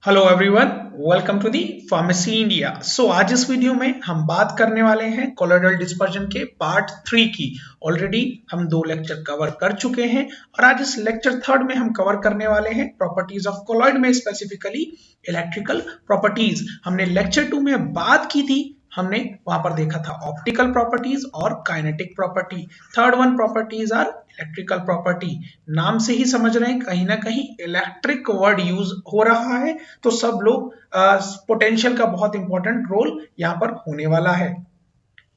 Hello everyone, welcome to the pharmacy India. आज इस video में हम बात करने वाले हैं कोलोइडल डिस्पर्जन के पार्ट 3 की। ऑलरेडी हम 2 लेक्चर कवर कर चुके हैं और आज इस लेक्चर थर्ड में हम कवर करने वाले हैं प्रॉपर्टीज ऑफ कोलोइड में, स्पेसिफिकली इलेक्ट्रिकल प्रॉपर्टीज। हमने लेक्चर 2 में बात की थी, हमने वहां पर देखा था ऑप्टिकल प्रॉपर्टीज और kinetic property. Third one properties are electrical property. नाम से ही समझ रहे हैं कहीं ना कहीं इलेक्ट्रिक वर्ड यूज हो रहा है, तो सब लोग पोटेंशियल का बहुत इंपॉर्टेंट रोल यहां पर होने वाला है।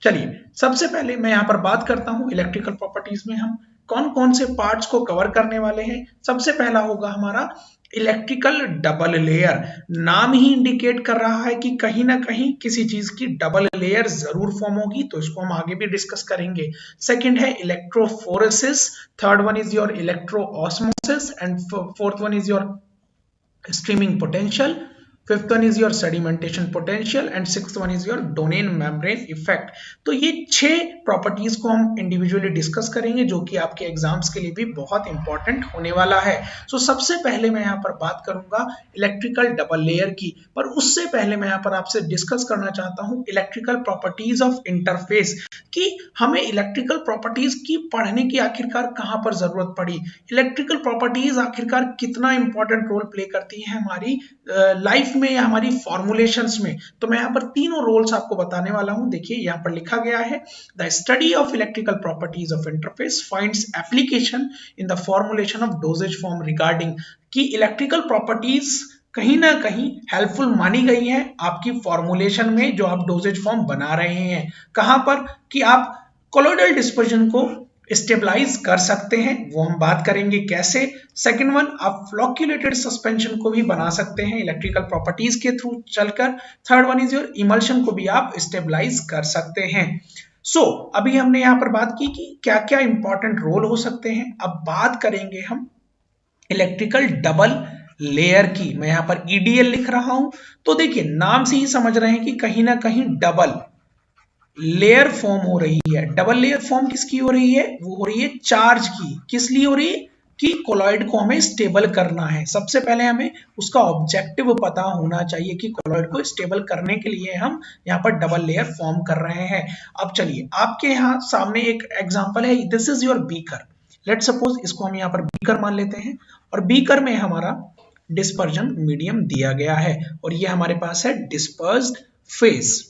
चलिए, सबसे पहले मैं यहां पर बात करता हूं इलेक्ट्रिकल प्रॉपर्टीज में हम कौन कौन से पार्ट्स को कवर करने वाले हैं। सबसे पहला होगा हमारा इलेक्ट्रिकल डबल लेयर। नाम ही इंडिकेट कर रहा है कि कहीं ना कहीं किसी चीज की डबल लेयर जरूर फॉर्म होगी, तो इसको हम आगे भी डिस्कस करेंगे। सेकंड है electrophoresis, third one is your electro osmosis and fourth one is your streaming potential, fifth one is your sedimentation potential and sixth one is your domain membrane effect। तो ये 6 प्रॉपर्टीज को हम individually discuss करेंगे जो कि आपके exams के लिए भी बहुत इंपॉर्टेंट होने वाला है। सबसे पहले मैं यहाँ पर बात करूंगा इलेक्ट्रिकल डबल लेयर की, पर उससे पहले मैं यहाँ पर आपसे डिस्कस करना चाहता हूँ इलेक्ट्रिकल प्रॉपर्टीज ऑफ इंटरफेस कि हमें इलेक्ट्रिकल प्रॉपर्टीज की पढ़ने की आखिरकार कहाँ पर जरूरत पड़ी। इलेक्ट्रिकल प्रॉपर्टीज आखिरकार कितना इंपॉर्टेंट रोल प्ले करती है हमारी लाइफ में या हमारी फॉर्मुलेशंस में। तो मैं यहाँ पर तीनों रोल्स आपको बताने वाला हूं। देखिए यहाँ पर लिखा गया है, the study of electrical properties of interface finds application in the formulation of doses form regarding, कि इलेक्ट्रिकल प्रॉपर्टीज कहीं ना कहीं हेल्पफुल मानी गई है आपकी फॉर्मुलेशन में जो आप डोजेज फॉर्म बना रहे हैं। कहां पर कि आप कोलोइडल डिस्पर्जन को स्टेबलाइज कर सकते हैं, वो हम बात करेंगे कैसे। सेकंड वन, आप फ्लॉक्यूलेटेड सस्पेंशन को भी बना सकते हैं इलेक्ट्रिकल प्रॉपर्टीज के थ्रू चलकर। Third one is your emulsion को भी आप स्टेबलाइज कर सकते हैं। अभी हमने यहां पर बात की कि क्या क्या इंपॉर्टेंट रोल हो सकते हैं। अब बात करेंगे हम इलेक्ट्रिकल डबल लेयर की। मैं यहां पर ईडीएल लिख रहा हूं, तो देखिए नाम से ही समझ रहे हैं कि कहीं ना कहीं डबल लेयर फॉर्म हो रही है। डबल लेयर फॉर्म किसकी हो रही है? वो हो रही है चार्ज की। किस लिए हो रही है? कि कोलॉइड को हमें स्टेबल करना है। सबसे पहले हमें उसका ऑब्जेक्टिव पता होना चाहिए कि कोलॉइड को स्टेबल करने के लिए हम यहाँ पर डबल लेयर फॉर्म कर रहे हैं। अब चलिए, आपके यहाँ सामने एक एग्जांपल है, this is your beaker. Let's suppose इसको हम यहाँ पर बीकर मान लेते हैं और बीकर में हमारा डिस्पर्जन मीडियम दिया गया है और ये हमारे पास है डिस्पर्स्ड फेज।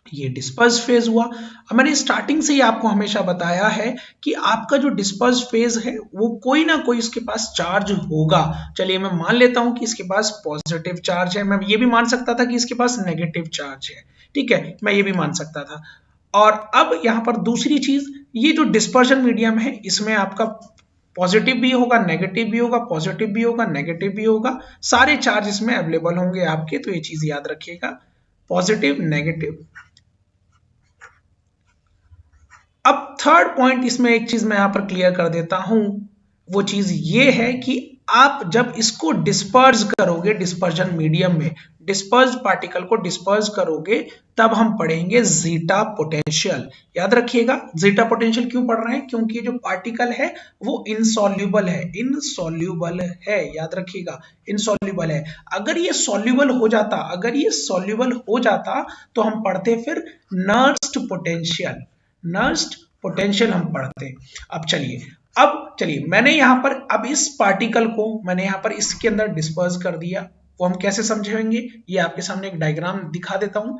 ये डिस्पर्स फेज हुआ। अब मैंने स्टार्टिंग से ही आपको हमेशा बताया है कि आपका जो डिस्पर्स फेज है वो कोई ना कोई इसके पास चार्ज होगा। चलिए मैं मान लेता हूं कि इसके पास पॉजिटिव चार्ज है, मैं ये भी मान सकता था कि इसके पास नेगेटिव चार्ज है, ठीक है, मैं ये भी मान सकता था। और अब यहां पर दूसरी चीज, ये जो डिस्पर्जन मीडियम है इसमें आपका पॉजिटिव भी होगा, नेगेटिव भी होगा, पॉजिटिव भी होगा, नेगेटिव भी होगा, सारे चार्ज इसमें अवेलेबल होंगे आपके। तो ये चीज याद रखिएगा, पॉजिटिव नेगेटिव। अब थर्ड पॉइंट इसमें एक चीज मैं यहां पर क्लियर कर देता हूं, वो चीज ये है कि आप जब इसको डिस्पर्ज करोगे डिस्पर्जन मीडियम में, डिस्पर्ज पार्टिकल को डिस्पर्ज करोगे, तब हम पढ़ेंगे जीटा पोटेंशियल। याद रखिएगा, जीटा पोटेंशियल क्यों पढ़ रहे हैं? क्योंकि जो पार्टिकल है वो इनसॉल्युबल है, इनसॉल्युबल है, याद रखिएगा, इनसॉल्युबल है। अगर ये सॉल्युबल हो जाता, अगर ये सॉल्युबल हो जाता तो हम पढ़ते फिर नर्स्ड पोटेंशियल, नर्स्ड पोटेंशियल हम पढ़ते। अब चलिए मैंने यहां पर अब इस पार्टिकल को मैंने यहां पर इसके अंदर डिस्पर्स कर दिया। वो हम कैसे समझेंगे, ये आपके सामने एक डायग्राम दिखा देता हूं।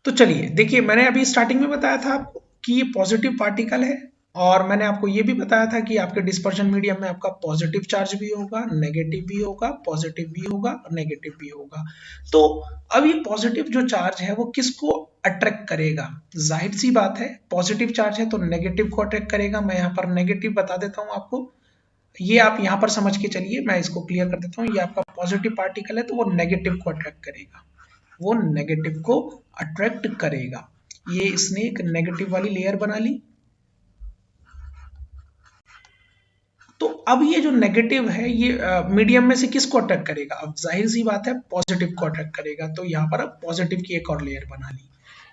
तो चलिए देखिए, मैंने अभी स्टार्टिंग में बताया था आपको कि ये पॉजिटिव पार्टिकल है और मैंने आपको ये भी बताया था कि आपके डिस्पर्जन मीडियम में आपका पॉजिटिव चार्ज भी होगा, नेगेटिव भी होगा, पॉजिटिव भी होगा और नेगेटिव भी होगा। तो अब ये पॉजिटिव जो चार्ज है वो किसको अट्रैक्ट करेगा? जाहिर सी बात है, पॉजिटिव चार्ज है तो नेगेटिव को अट्रैक्ट करेगा। मैं यहाँ पर नेगेटिव बता देता हूँ आपको, ये आप यहाँ पर समझ के चलिए, मैं इसको क्लियर कर देता हूँ। ये आपका पॉजिटिव पार्टिकल है तो वो नेगेटिव को अट्रैक्ट करेगा, वो नेगेटिव को अट्रैक्ट करेगा। ये इसने एक नेगेटिव वाली लेयर बना ली। तो अब ये जो नेगेटिव है ये मीडियम में से किसको अट्रैक्ट करेगा? अब जाहिर सी बात है पॉजिटिव को अट्रैक्ट करेगा। तो यहाँ पर अब पॉजिटिव की एक और लेयर बना ली,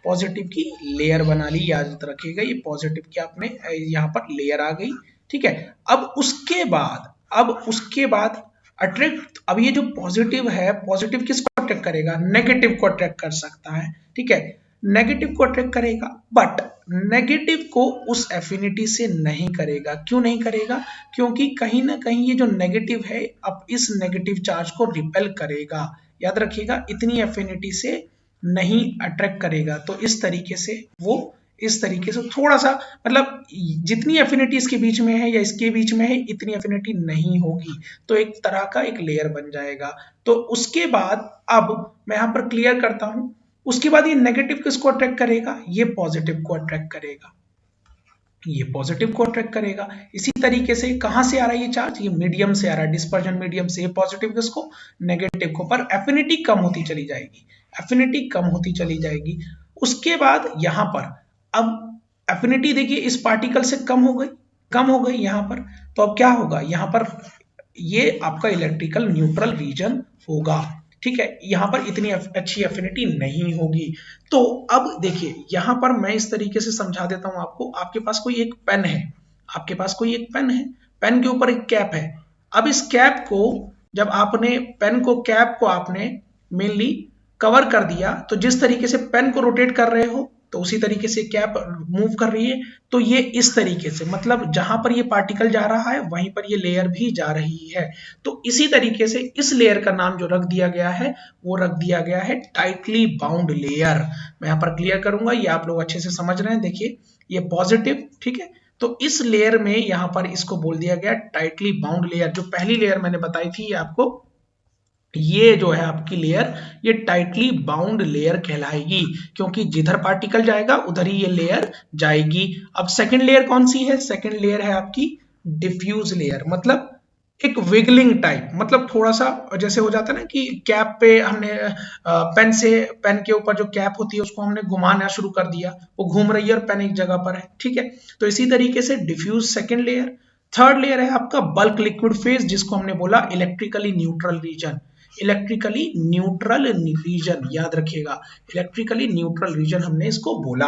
पॉजिटिव की लेयर बना ली, याद रखिएगा, ये पॉजिटिव की आपने यहाँ पर लेयर आ गई, ठीक है। अब उसके बाद अट्रैक्ट, अब ये जो पॉजिटिव है, पॉजिटिव किसको अट्रैक्ट करेगा? नेगेटिव को अट्रैक्ट कर सकता है, ठीक है, नेगेटिव को अट्रैक्ट करेगा, बट नेगेटिव को उस एफिनिटी से नहीं करेगा। क्यों नहीं करेगा? क्योंकि कहीं ना कहीं ये जो नेगेटिव है अब इस नेगेटिव चार्ज को रिपेल करेगा। याद रखिएगा, इतनी एफिनिटी से नहीं अट्रैक्ट करेगा। तो इस तरीके से वो इस तरीके से थोड़ा सा, मतलब जितनी एफिनिटी इसके बीच में है या इसके बीच में है इतनी एफिनिटी नहीं होगी, तो एक तरह का एक लेयर बन जाएगा। तो उसके बाद अब मैं यहां पर क्लियर करता हूं, उसके बाद ये नेगेटिव किसको अट्रैक्ट करेगा? ये पॉजिटिव को अट्रैक्ट करेगा, ये पॉजिटिव को अट्रैक्ट करेगा। इसी तरीके से कहां से आ रहा है ये चार्ज? ये मीडियम से आ रहा है, डिस्पर्जन मीडियम से। ये पॉजिटिव किसको? नेगेटिव को, पर एफिनिटी कम होती चली जाएगी, एफिनिटी कम होती चली जाएगी। उसके बाद यहां पर अब एफिनिटी देखिए इस पार्टिकल से कम हो गई, कम हो गई यहां पर। तो अब क्या होगा? यहां पर ये आपका इलेक्ट्रिकल न्यूट्रल रीजन होगा, ठीक है, यहां पर इतनी अच्छी एफिनिटी नहीं होगी। तो अब देखिए यहां पर मैं इस तरीके से समझा देता हूं आपको। आपके पास कोई एक पेन है, आपके पास कोई एक पेन है, पेन के ऊपर एक कैप है। अब इस कैप को जब आपने पेन को, कैप को आपने मेनली कवर कर दिया, तो जिस तरीके से पेन को रोटेट कर रहे हो तो उसी तरीके से कैप मूव कर रही है। तो ये इस तरीके से, मतलब जहां पर ये पार्टिकल जा रहा है वहीं पर ये लेयर भी जा रही है। तो इसी तरीके से इस लेयर का नाम जो रख दिया गया है वो रख दिया गया है टाइटली बाउंड लेयर। मैं यहां पर क्लियर करूंगा, ये आप लोग अच्छे से समझ रहे हैं। देखिए ये पॉजिटिव, ठीक है, तो इस लेयर में यहां पर इसको बोल दिया गया टाइटली बाउंड लेयर। जो पहली लेयर मैंने बताई थी आपको, ये जो है आपकी लेयर, ये टाइटली बाउंड लेयर कहलाएगी, क्योंकि जिधर पार्टिकल जाएगा उधर ही ये लेयर जाएगी। अब सेकंड लेयर कौन सी है? सेकंड लेयर है आपकी डिफ्यूज लेयर, मतलब एक विगलिंग टाइप, मतलब थोड़ा सा जैसे हो जाता है ना कि कैप पे हमने पेन से, पेन के ऊपर जो कैप होती है उसको हमने घुमाना शुरू कर दिया, वो घूम रही है और पेन एक जगह पर है, ठीक है। तो इसी तरीके से diffuse second layer. Third layer है आपका बल्क लिक्विड फेज, जिसको हमने बोला electrically neutral region. Electrically neutral region, याद रखिएगा, इलेक्ट्रिकली न्यूट्रल रीजन हमने इसको बोला।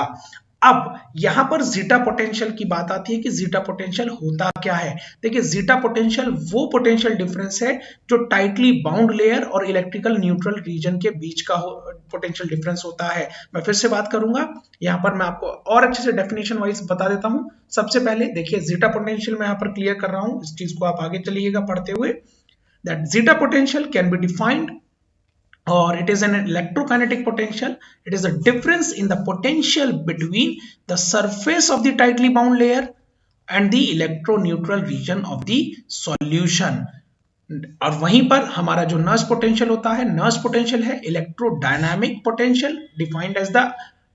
अब यहां पर जीटा पोटेंशियल की बात आती है कि जीटा पोटेंशियल होता क्या है। देखिए जीटा पोटेंशियल वो पोटेंशियल डिफरेंस है जो टाइटली बाउंड लेयर और इलेक्ट्रिकल न्यूट्रल रीजन के बीच का पोटेंशियल डिफरेंस होता है। मैं फिर से बात करूंगा, यहां पर मैं आपको और अच्छे से डेफिनेशन वाइज बता देता हूं। सबसे पहले देखिए जीटा पोटेंशियल मैं यहां पर क्लियर कर रहा हूं, इस चीज को आप आगे चलिएगा पढ़ते हुए। That zeta potential can be defined, or it is an electrokinetic potential. It is a difference in the potential between the surface of the tightly bound layer and the electroneutral region of the solution. और वहीं पर हमारा जो nurse potential होता है, Nernst potential है electrodynamic potential, defined as the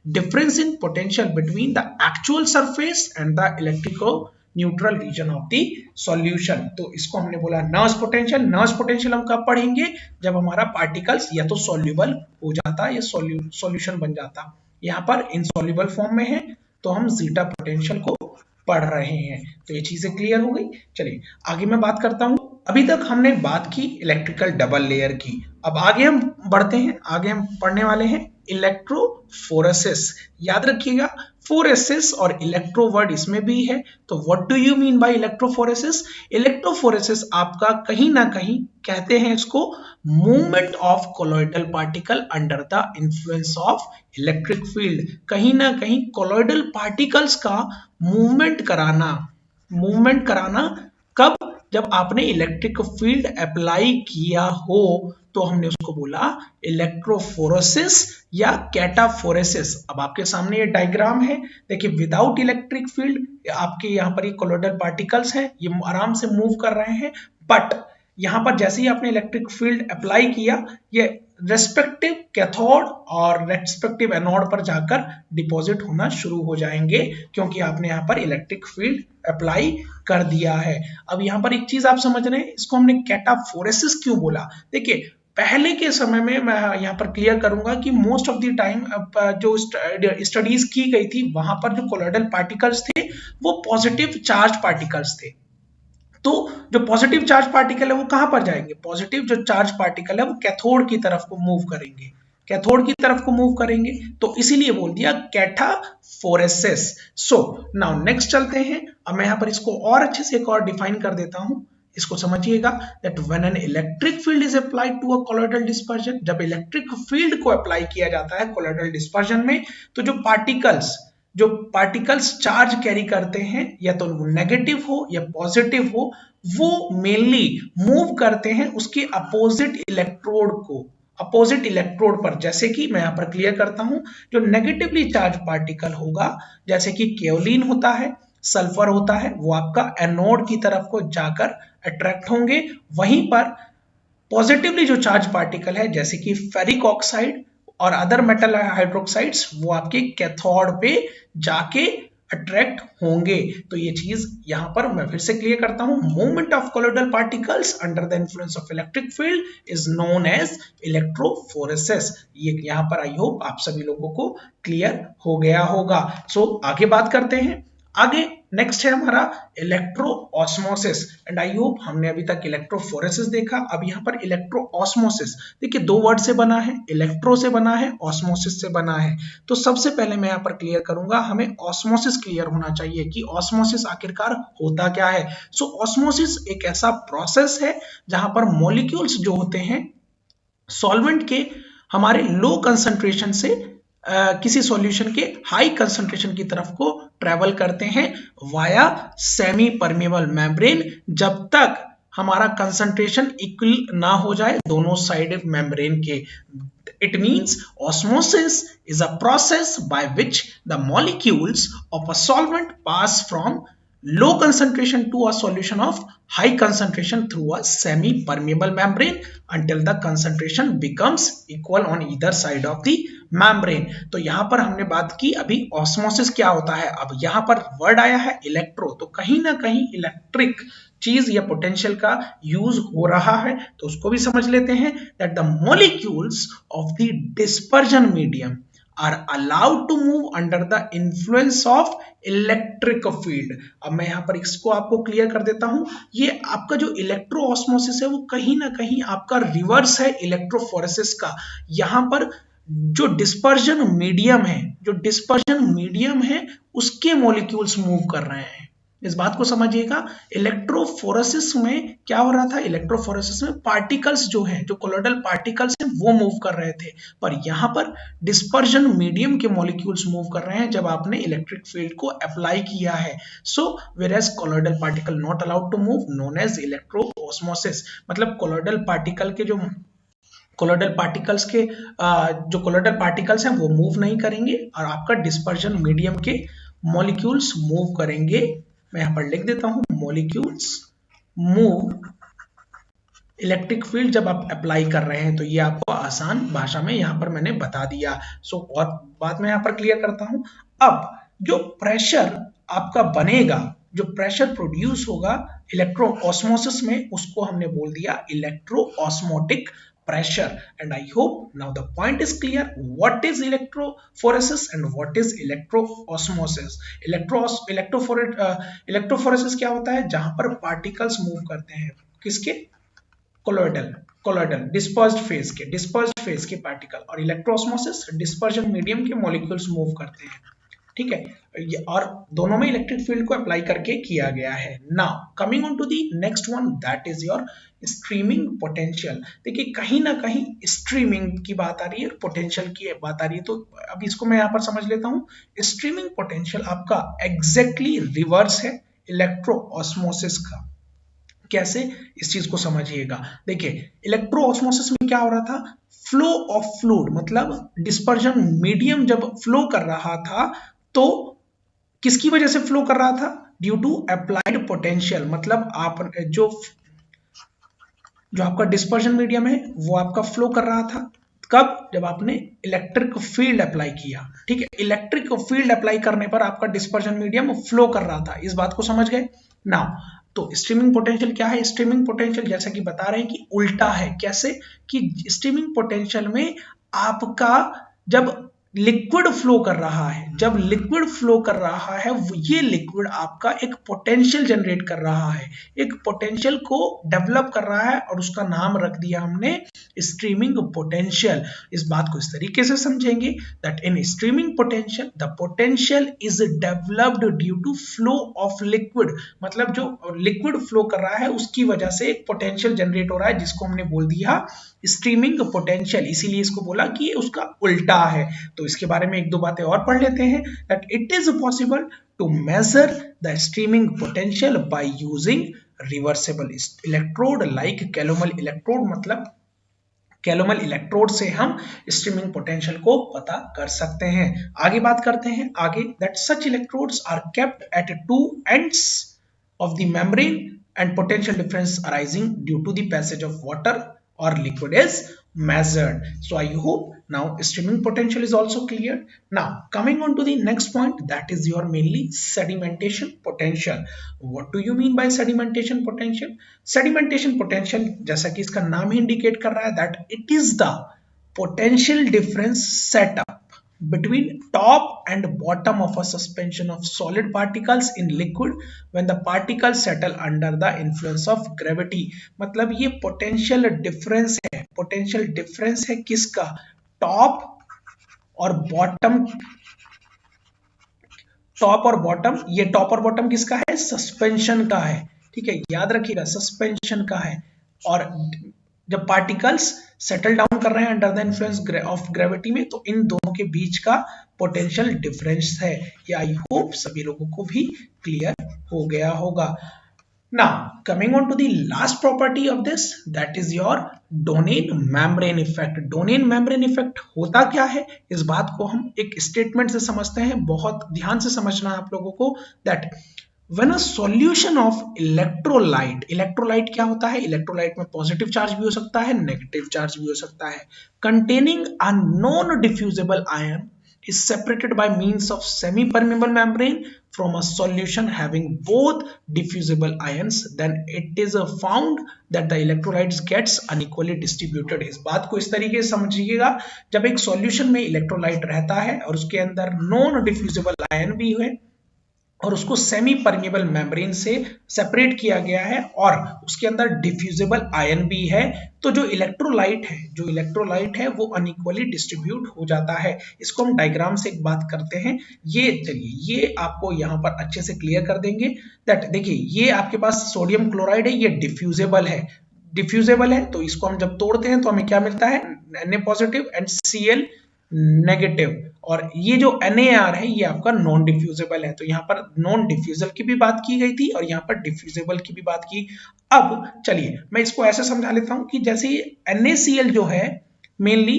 difference in potential between the actual surface and the electrical neutral region of the solution. तो इसको हमने बोला नर्स पोटेंशियल। नर्स पोटेंशियल हम कब पढ़ेंगे? जब हमारा पार्टिकल्स या तो सॉल्युबल हो जाता या सॉल्यूशन बन जाता। यहाँ पर इनसॉल्युबल फॉर्म में है तो हम जीटा पोटेंशियल को पढ़ रहे हैं। तो ये चीजें क्लियर हो गई। चलिए आगे मैं बात करता हूं। अभी तक हमने बात की इलेक्ट्रिकल डबल लेयर की, अब आगे हम बढ़ते हैं, आगे हम पढ़ने वाले हैं इलेक्ट्रोफोरेसिस। याद रखिएगा फोरेसिस और इलेक्ट्रो वर्ड इसमें भी है। तो what do you mean by electrophoresis? Electrophoresis आपका कहीं ना कहीं कहते हैं इसको movement of colloidal particle under the influence of electric field. कहीं ना कहीं कोलॉइडल पार्टिकल्स का मूवमेंट कराना, मूवमेंट कराना कब? जब आपने इलेक्ट्रिक फील्ड अप्लाई किया हो तो हमने उसको बोला इलेक्ट्रोफोरेसिस या कैटाफोरेसिस। अब आपके सामने ये डायग्राम है, देखिए विदाउट इलेक्ट्रिक फील्ड आपके यहाँ पर ये कोलॉइडल पार्टिकल्स हैं, ये आराम से मूव कर रहे हैं, बट यहाँ पर जैसे ही आपने इलेक्ट्रिक फील्ड अप्लाई किया ये रेस्पेक्टिव कैथोड और रेस्पेक्टिव एनोड पर जाकर डिपॉजिट होना शुरू हो जाएंगे, क्योंकि आपने यहाँ पर इलेक्ट्रिक फील्ड अप्लाई कर दिया है। अब यहाँ पर एक चीज आप समझ रहे हैं, इसको हमने कैटाफोरेसिस क्यों बोला? देखिए पहले के समय में मैं यहाँ पर क्लियर करूंगा कि मोस्ट ऑफ द टाइम जो स्टडीज की गई थी वहां पर जो कोलॉइडल पार्टिकल्स थे वो पॉजिटिव चार्ज पार्टिकल्स थे। तो जो पॉजिटिव चार्ज पार्टिकल है वो कहां पर जाएंगे? पॉजिटिव जो चार्ज पार्टिकल है वो कैथोड की तरफ को मूव करेंगे, कैथोड की तरफ को मूव करेंगे, तो इसीलिए बोल दिया कैटाफोरेसिस। सो नाउ नेक्स्ट चलते हैं। अब मैं यहाँ पर इसको और अच्छे से एक और डिफाइन कर देता हूं। इसको समझिएगा that when an electric field is applied to a colloidal dispersion, जब इलेक्ट्रिक फील्ड को अप्लाई किया जाता है colloidal dispersion में, तो जो पार्टिकल्स चार्ज कैरी करते हैं, या तो वो नेगेटिव हो या पॉजिटिव हो, वो मेनली मूव करते हैं उसके अपोजिट इलेक्ट्रोड पर। जैसे कि मैं यहां पर क्लियर करता हूं, जो नेगेटिवली चार्ज पार्टिकल होगा, जैसे कि केओलिन होता है, सल्फर होता है, वो आपका एनोड की तरफ को जाकर अट्रैक्ट होंगे। वहीं पर पॉजिटिवली जो चार्ज पार्टिकल है, जैसे कि फेरिक ऑक्साइड और अदर मेटल हाइड्रोक्साइड्स, वो आपके कैथोड पे जाके अट्रैक्ट होंगे। तो ये चीज यहां पर मैं फिर से क्लियर करता हूं, movement of colloidal particles under the influence of electric field is known as electrophoresis. ये यहां पर आई होप आप सभी लोगों को क्लियर हो गया होगा। सो आगे बात करते हैं। आगे नेक्स्ट है हमारा electro osmosis, and I hope हमने अभी तक इलेक्ट्रोफोरेसिस देखा, अब यहाँ पर इलेक्ट्रो ऑस्मोसिस। देखिए, दो वर्ड से बना है, इलेक्ट्रो से बना है, ऑस्मोसिस से बना है। तो सबसे पहले मैं यहाँ पर क्लियर करूंगा, हमें ऑस्मोसिस क्लियर होना चाहिए कि ऑस्मोसिस आखिरकार होता क्या है। सो ऑस्मोसिस एक ऐसा प्रोसेस है जहां पर मॉलिक्यूल्स जो होते हैं सॉल्वेंट के हमारे लो कंसंट्रेशन से किसी सॉल्यूशन के हाई कंसंट्रेशन की तरफ को ट्रेवल करते हैं वाया सेमी परमेबल मेम्ब्रेन, जब तक हमारा कंसंट्रेशन इक्वल ना हो जाए दोनों साइड मेम्ब्रेन के। It means osmosis is a process by which the molecules of a solvent pass from low concentration to a solution of high concentration through a semi-permeable membrane until the concentration becomes equal on either side of the membrane। तो यहाँ पर हमने बात की अभी osmosis क्या होता है। अब यहाँ पर वर्ड आया है इलेक्ट्रो, तो कहीं ना कहीं इलेक्ट्रिक चीज या पोटेंशियल का यूज हो रहा है, तो उसको भी समझ लेते हैं। That the molecules of the dispersion medium are allowed to move under the influence of electric field. अब मैं यहां पर इसको आपको क्लियर कर देता हूं, ये आपका जो इलेक्ट्रो ऑस्मोसिस है वो कहीं ना कहीं आपका रिवर्स है इलेक्ट्रोफोरेसिस का। यहां पर जो डिस्पर्जन मीडियम है उसके मॉलिक्यूल्स मूव कर रहे हैं। इस बात को समझिएगा। इलेक्ट्रोफोरेसिस में क्या हो रहा था, इलेक्ट्रोफोरेसिस में पार्टिकल्स जो हैं, जो कोलोइडल पार्टिकल्स हैं, वो मूव कर रहे थे, पर यहां पर डिस्पर्जन मीडियम के मॉलिक्यूल्स मूव कर रहे हैं जब आपने इलेक्ट्रिक फील्ड को अप्लाई किया है। So whereas colloidal particle not allowed to move, known as electro osmosis. मतलब कोलोइडल पार्टिकल्स हैं वो मूव नहीं करेंगे और आपका डिस्पर्जन मीडियम के मॉलिक्यूल्स मूव करेंगे। मैं यहां पर लिख देता हूं, मॉलिक्यूल्स मूव इलेक्ट्रिक फील्ड जब आप अप्लाई कर रहे हैं। तो ये आपको आसान भाषा में यहां पर मैंने बता दिया। सो और बात मैं यहां पर क्लियर करता हूं। अब जो प्रेशर आपका बनेगा, जो प्रेशर प्रोड्यूस होगा इलेक्ट्रो ऑस्मोसिस में, उसको हमने बोल दिया electro osmotic pressure। And I hope now the point is clear, what is electrophoresis and what is electroosmosis। Electrophoresis क्या होता है, जहां पर पार्टिकल्स मूव करते हैं किसके, कोलोइडल डिस्पर्स्ड फेज के पार्टिकल, और इलेक्ट्रोऑस्मोसिस डिस्पर्जन मीडियम के मॉलिक्यूल्स मूव करते हैं। ठीक है, और दोनों में इलेक्ट्रिक फील्ड को अप्लाई करके किया गया है। Now coming on to the next one, that is your streaming potential. देखिए, कहीं ना कहीं स्ट्रीमिंग की बात आ रही है, पोटेंशियल की बात आ रही है, तो अब इसको मैं यहाँ पर समझ लेता हूँ। स्ट्रीमिंग पोटेंशियल आपका एग्जैक्टली रिवर्स है इलेक्ट्रो ऑस्मोसिस का। कैसे, इस चीज को समझिएगा। देखिए, इलेक्ट्रो ऑस्मोसिस में क्या हो रहा था, फ्लो ऑफ फ्लूइड, मतलब डिस्पर्जन मीडियम जब फ्लो कर रहा था तो किसकी वजह से फ्लो कर रहा था, ड्यू टू अप्लाइड पोटेंशियल। मतलब आप जो आपका डिस्पर्जन मीडियम है वो आपका फ्लो कर रहा था, कब, जब आपने इलेक्ट्रिक फील्ड अप्लाई किया। ठीक है, इलेक्ट्रिक फील्ड अप्लाई करने पर आपका डिस्पर्जन मीडियम फ्लो कर रहा था। इस बात को समझ गए। नाउ तो स्ट्रीमिंग पोटेंशियल क्या है, स्ट्रीमिंग पोटेंशियल जैसा कि बता रहे हैं कि उल्टा है। कैसे कि स्ट्रीमिंग पोटेंशियल में आपका जब लिक्विड फ्लो कर रहा है, जब लिक्विड फ्लो कर रहा है ये लिक्विड आपका एक पोटेंशियल जनरेट कर रहा है, एक पोटेंशियल को डेवलप कर रहा है और उसका नाम रख दिया हमने स्ट्रीमिंग पोटेंशियल। इस बात को इस तरीके से समझेंगे that in streaming potential the potential is developed due to flow of liquid, मतलब जो लिक्विड फ्लो कर रहा है उसकी वजह से एक पोटेंशियल जनरेट हो रहा है जिसको हमने बोल दिया स्ट्रीमिंग पोटेंशियल, इसीलिए इसको बोला कि ये उसका उल्टा है। तो इसके बारे में एक दो बातें और पढ़ लेते हैं that it is possible to measure the streaming potential by using reversible electrode like calomel electrode, मतलब कैलोमल इलेक्ट्रोड से हम स्ट्रीमिंग पोटेंशियल को पता कर सकते हैं। आगे बात करते हैं आगे that such electrodes are kept at two ends of the membrane and potential difference arising due to the passage of water or liquid is measured. So I hope now streaming potential is also clear. Now coming on to the next point, that is your mainly sedimentation potential. What do you mean by sedimentation potential? Sedimentation potential जैसा कि इसका नाम ही indicate कर रहा है that it is the potential difference set up between top and bottom of a suspension of solid particles in liquid when the particles settle under the influence of gravity। मतलब ये potential difference है, potential difference है किसका, top और bottom, top और bottom, ये top और bottom किसका है, सस्पेंशन का है, ठीक है, याद रखिएगा सस्पेंशन का है। और जब पार्टिकल्स सेटल डाउन कर रहे हैं under the influence of gravity में, तो इन दोनों के बीच का पोटेंशियल डिफरेंस है। ये आई होप सभी लोगों को भी क्लियर हो गया होगा। Now coming on to the last property of this, that is your Donnan membrane effect. Donnan membrane effect होता क्या है, इस बात को हम एक स्टेटमेंट से समझते हैं, बहुत ध्यान से समझना है आप लोगों को that when a solution of electrolyte, electrolyte क्या होता है, electrolyte में पॉजिटिव चार्ज भी हो सकता है, नेगेटिव चार्ज भी हो सकता है, containing a non diffusible ion is separated by means of semi permeable membrane from a solution having both diffusible ions, then it is found that the electrolytes gets unequally distributed। इस बात को इस तरीके से समझिएगा, जब एक सॉल्यूशन में इलेक्ट्रोलाइट रहता है और उसके अंदर नॉन डिफ्यूजिबल आयन भी है और उसको सेमी परमेबल मेम्ब्रेन से सेपरेट किया गया है और उसके अंदर डिफ्यूजिबल आयन भी है, तो जो इलेक्ट्रोलाइट है वो अनइक्वली डिस्ट्रीब्यूट हो जाता है। इसको हम डायग्राम से एक बात करते हैं, ये चलिए ये आपको यहाँ पर अच्छे से क्लियर कर देंगे दैट देखिए ये आपके पास सोडियम क्लोराइड है, ये डिफ्यूजिबल है, तो इसको हम जब तोड़ते हैं तो हमें क्या मिलता है, Na positive and Cl negative, और ये जो NaR है ये आपका नॉन डिफ्यूजिबल है। तो यहाँ पर नॉन डिफ्यूजल की भी बात की गई थी और यहाँ पर डिफ्यूजिबल की भी बात की। अब चलिए मैं इसको ऐसे समझा लेता हूं कि जैसे NaCl जो है मेनली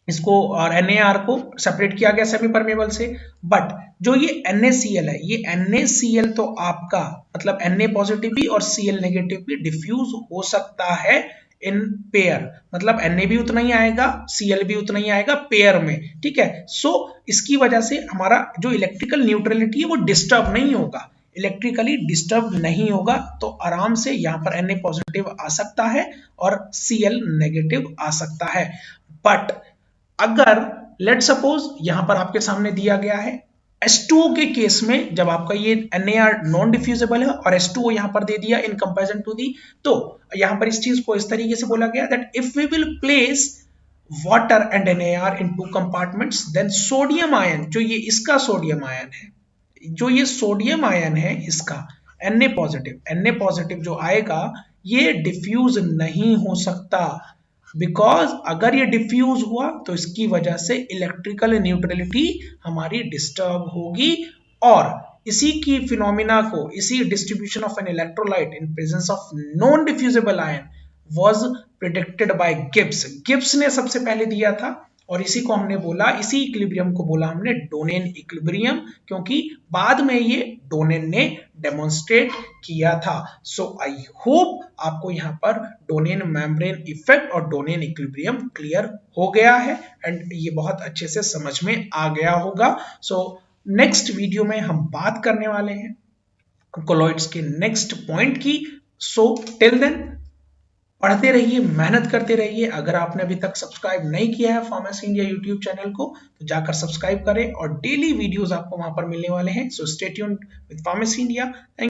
इसको और NaR को सेपरेट किया गया सेमी परमेबल से, बट जो ये NaCl है, ये NaCl तो आपका मतलब Na पॉजिटिव भी और Cl नेगेटिव भी डिफ्यूज हो सकता है इन पेयर, मतलब Na भी उतना ही आएगा, Cl भी उतना ही आएगा पेयर में, ठीक है। सो इसकी वजह से हमारा जो इलेक्ट्रिकल न्यूट्रलिटी है वो डिस्टर्ब नहीं होगा, इलेक्ट्रिकली डिस्टर्ब नहीं होगा, तो आराम से यहाँ पर Na पॉजिटिव आ सकता है और Cl नेगेटिव आ सकता है। बट अगर लेट सपोज यहाँ पर आपके सामने दिया गया है H2O के केस में, जब आपका ये NaR नॉन डिफ्यूजिबल है और H2O यहाँ पर दे दिया इन कंपैरिजन टू दी, तो यहाँ पर इस चीज को इस तरीके से बोला गया that if we will place water and NaR in two compartments then sodium ion, जो ये इसका सोडियम आयन है, जो ये सोडियम आयन है इसका Na पॉजिटिव जो आएगा ये डिफ्यूज नहीं हो सकता, बिकॉज अगर ये डिफ्यूज हुआ तो इसकी वजह से इलेक्ट्रिकल न्यूट्रलिटी हमारी डिस्टर्ब होगी और इसी की फिनोमिना को, इसी distribution of an electrolyte in presence of non diffusible ion was predicted by Gibbs ने सबसे पहले दिया था और इसी को हमने बोला, इसी इक्विलिब्रियम को बोला हमने डोनेन इक्विलिब्रियम, क्योंकि बाद में ये डोनेन ने डेमोन्स्ट्रेट किया था। सो आई होप आपको यहाँ पर डोनेन मेम्ब्रेन इफेक्ट और डोनेन इक्विलिब्रियम क्लियर हो गया है एंड ये बहुत अच्छे से समझ में आ गया होगा। सो नेक्स्ट वीडियो में हम बात करने वाले हैं कोलॉइड्स के नेक्स्ट पॉइंट की। सो टिल देन पढ़ते रहिए, मेहनत करते रहिए। अगर आपने अभी तक सब्सक्राइब नहीं किया है फार्मेसी इंडिया यूट्यूब चैनल को तो जाकर सब्सक्राइब करें और डेली वीडियोस आपको वहां पर मिलने वाले हैं। So stay tuned with pharmacy India.